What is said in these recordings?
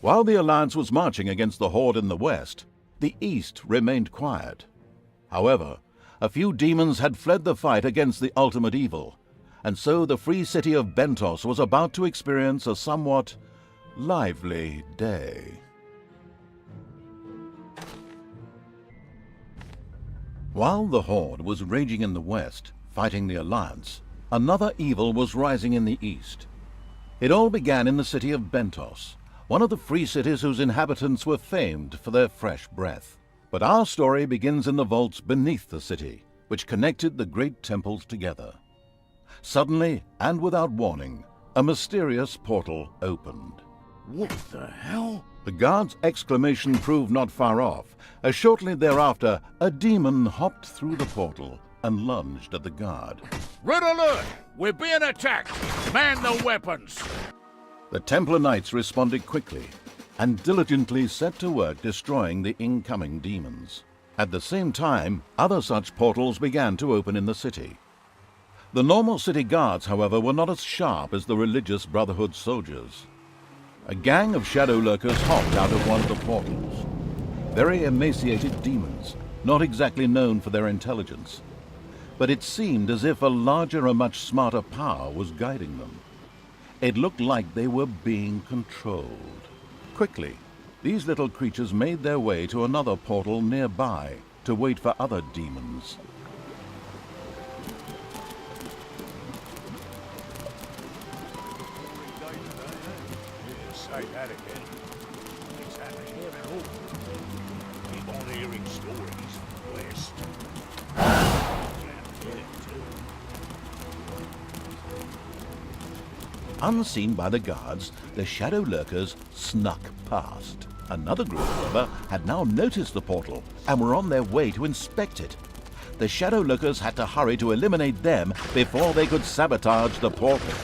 While the Alliance was marching against the Horde in the west, the east remained quiet. However, a few demons had fled the fight against the ultimate evil, and so the free city of Bentos was about to experience a somewhat lively day. While the Horde was raging in the west, fighting the Alliance, another evil was rising in the east. It all began in the city of Bentos, one of the free cities whose inhabitants were famed for their fresh breath. But our story begins in the vaults beneath the city, which connected the great temples together. Suddenly, and without warning, a mysterious portal opened. What the hell? The guard's exclamation proved not far off, as shortly thereafter a demon hopped through the portal and lunged at the guard. Red alert! We're being attacked! Man the weapons! The Templar Knights responded quickly and diligently set to work destroying the incoming demons. At the same time, other such portals began to open in the city. The normal city guards, however, were not as sharp as the religious Brotherhood soldiers. A gang of shadow lurkers hopped out of one of the portals. Very emaciated demons, not exactly known for their intelligence. But it seemed as if a larger and much smarter power was guiding them. It looked like they were being controlled. Quickly, these little creatures made their way to another portal nearby to wait for other demons. Say that again. It's happening here at all. Keep on hearing stories from the west. Unseen by the guards, the shadow lurkers snuck past. Another group, however, had now noticed the portal and were on their way to inspect it. The shadow lurkers had to hurry to eliminate them before they could sabotage the portal.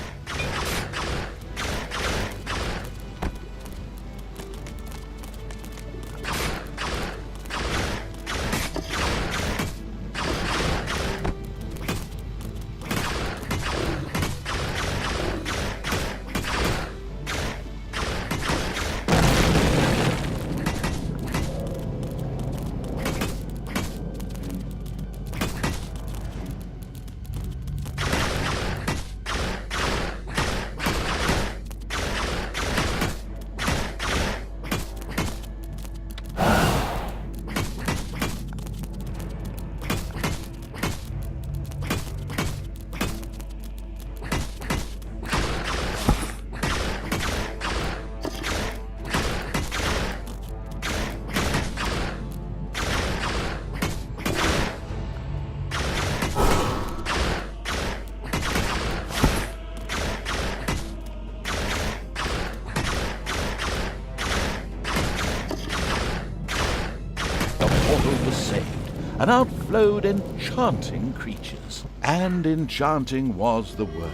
And out flowed enchanting creatures. And enchanting was the word.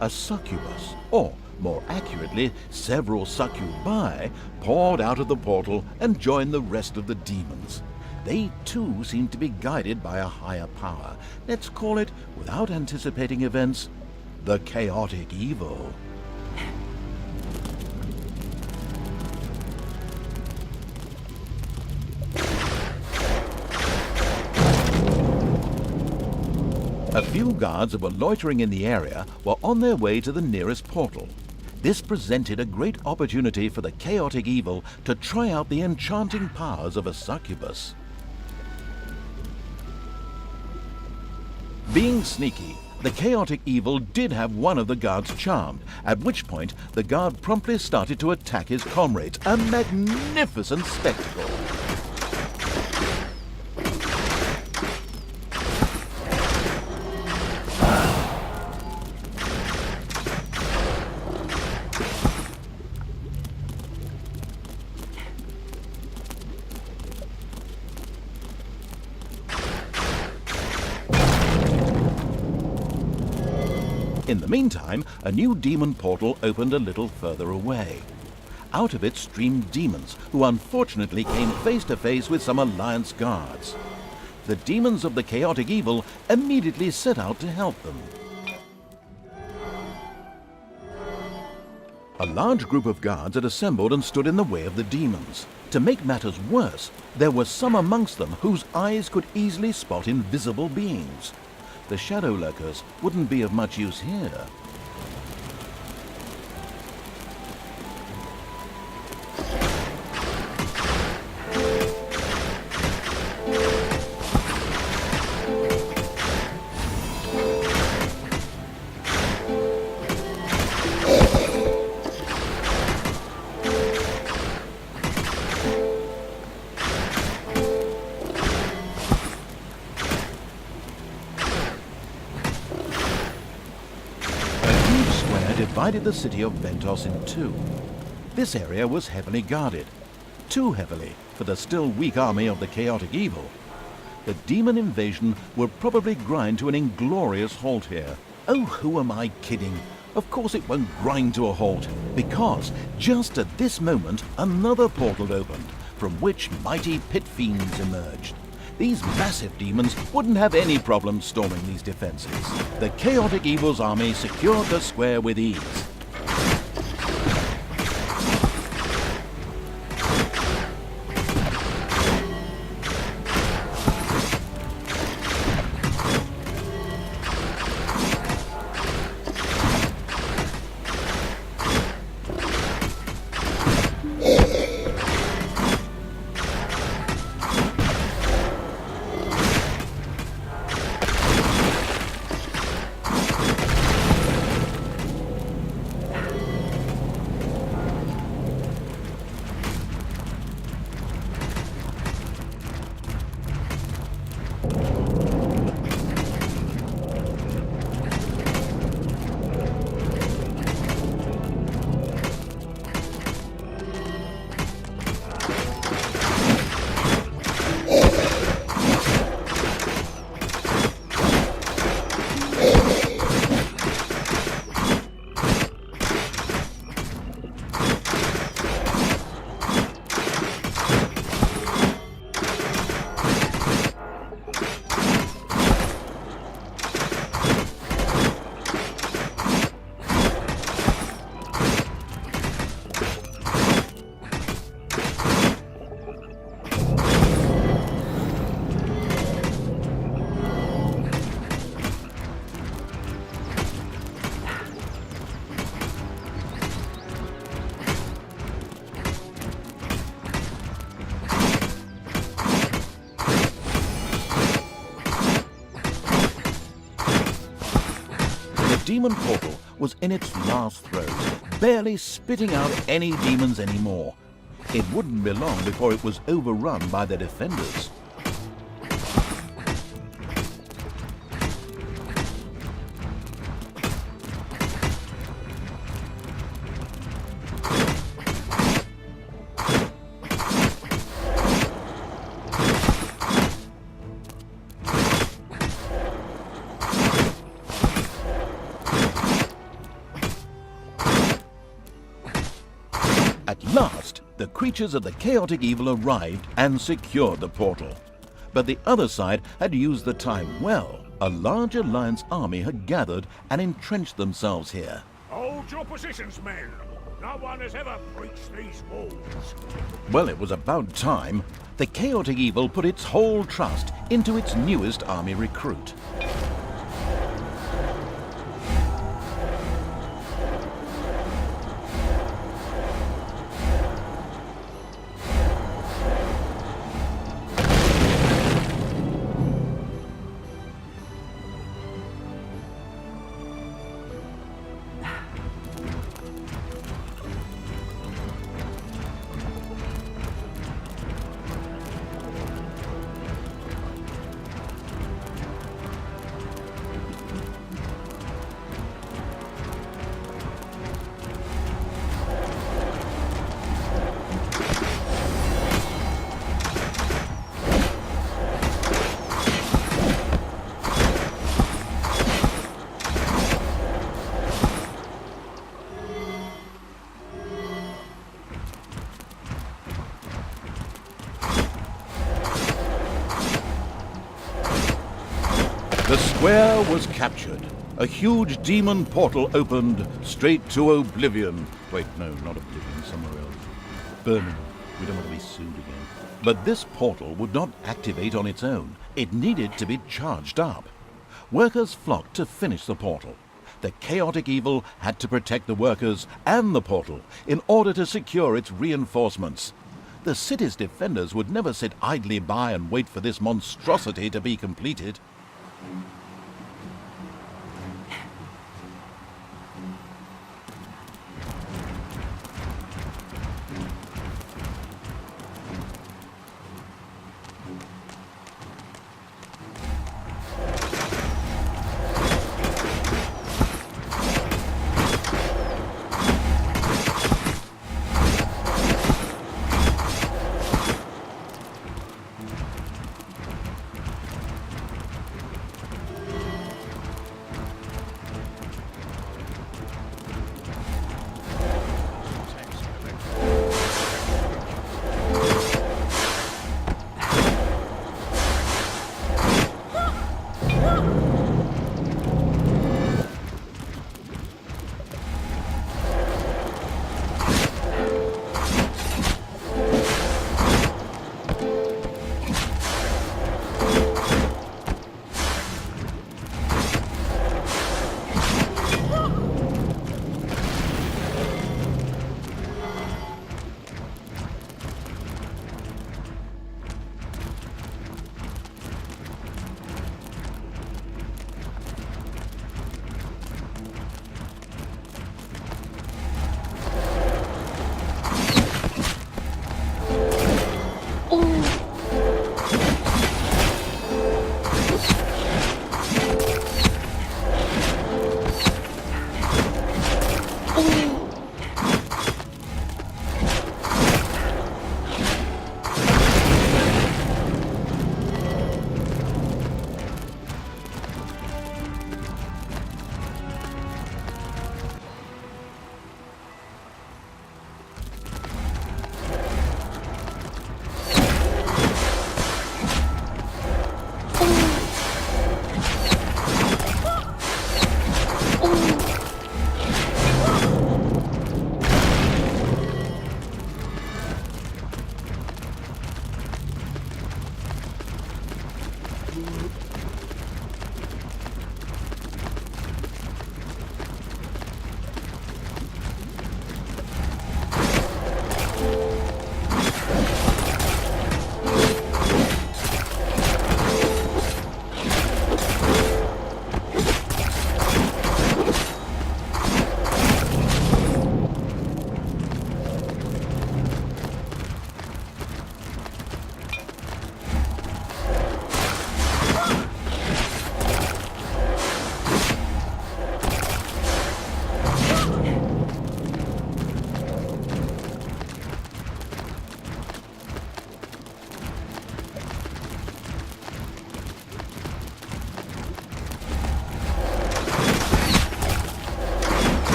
A succubus, or more accurately, several succubi, poured out of the portal and joined the rest of the demons. They too seemed to be guided by a higher power. Let's call it, without anticipating events, the chaotic evil. A few guards who were loitering in the area were on their way to the nearest portal. This presented a great opportunity for the chaotic evil to try out the enchanting powers of a succubus. Being sneaky, the chaotic evil did have one of the guards charmed, at which point the guard promptly started to attack his comrades. A magnificent spectacle. In the meantime, a new demon portal opened a little further away. Out of it streamed demons, who unfortunately came face to face with some Alliance guards. The demons of the chaotic evil immediately set out to help them. A large group of guards had assembled and stood in the way of the demons. To make matters worse, there were some amongst them whose eyes could easily spot invisible beings. The shadow lurkers wouldn't be of much use here. Divided the city of Bentos in two. This area was heavily guarded, too heavily for the still weak army of the chaotic evil. The demon invasion would probably grind to an inglorious halt here. Oh, who am I kidding? Of course it won't grind to a halt, because just at this moment another portal opened, from which mighty pit fiends emerged. These massive demons wouldn't have any problem storming these defenses. The chaotic evil's army secured the square with ease. Demon portal was in its last throes, barely spitting out any demons anymore. It wouldn't be long before it was overrun by the defenders. At last, the creatures of the chaotic evil arrived and secured the portal. But the other side had used the time well. A large alliance army had gathered and entrenched themselves here. Hold your positions, men. No one has ever breached these walls. Well, it was about time. The chaotic evil put its whole trust into its newest army recruit. The square was captured. A huge demon portal opened straight to oblivion, Wait, no, not Oblivion, somewhere else. Birmingham. We don't want to be sued again. But this portal would not activate on its own. It needed to be charged up. Workers flocked to finish the portal. The chaotic evil had to protect the workers and the portal in order to secure its reinforcements. The city's defenders would never sit idly by and wait for this monstrosity to be completed.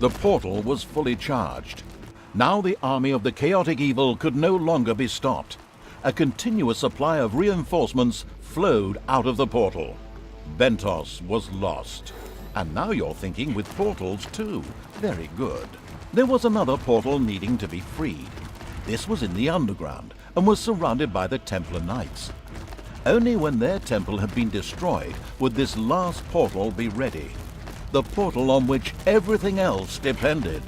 The portal was fully charged. Now the army of the chaotic evil could no longer be stopped. A continuous supply of reinforcements flowed out of the portal. Bentos was lost. And now you're thinking with portals too. Very good. There was another portal needing to be freed. This was in the underground and was surrounded by the Templar Knights. Only when their temple had been destroyed would this last portal be ready. The portal on which everything else depended.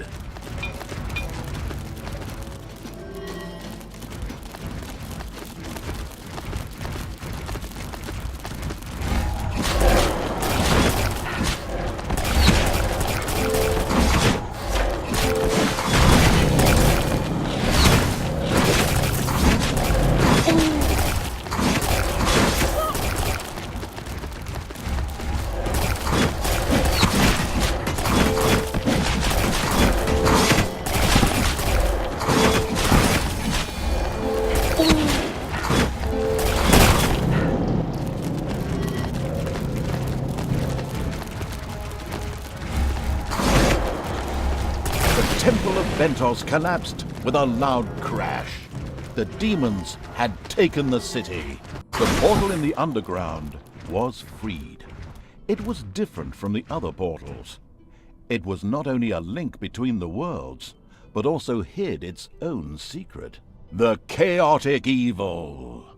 The Temple of Bentos collapsed with a loud crash. The demons had taken the city. The portal in the underground was freed. It was different from the other portals. It was not only a link between the worlds, but also hid its own secret. The chaotic evil.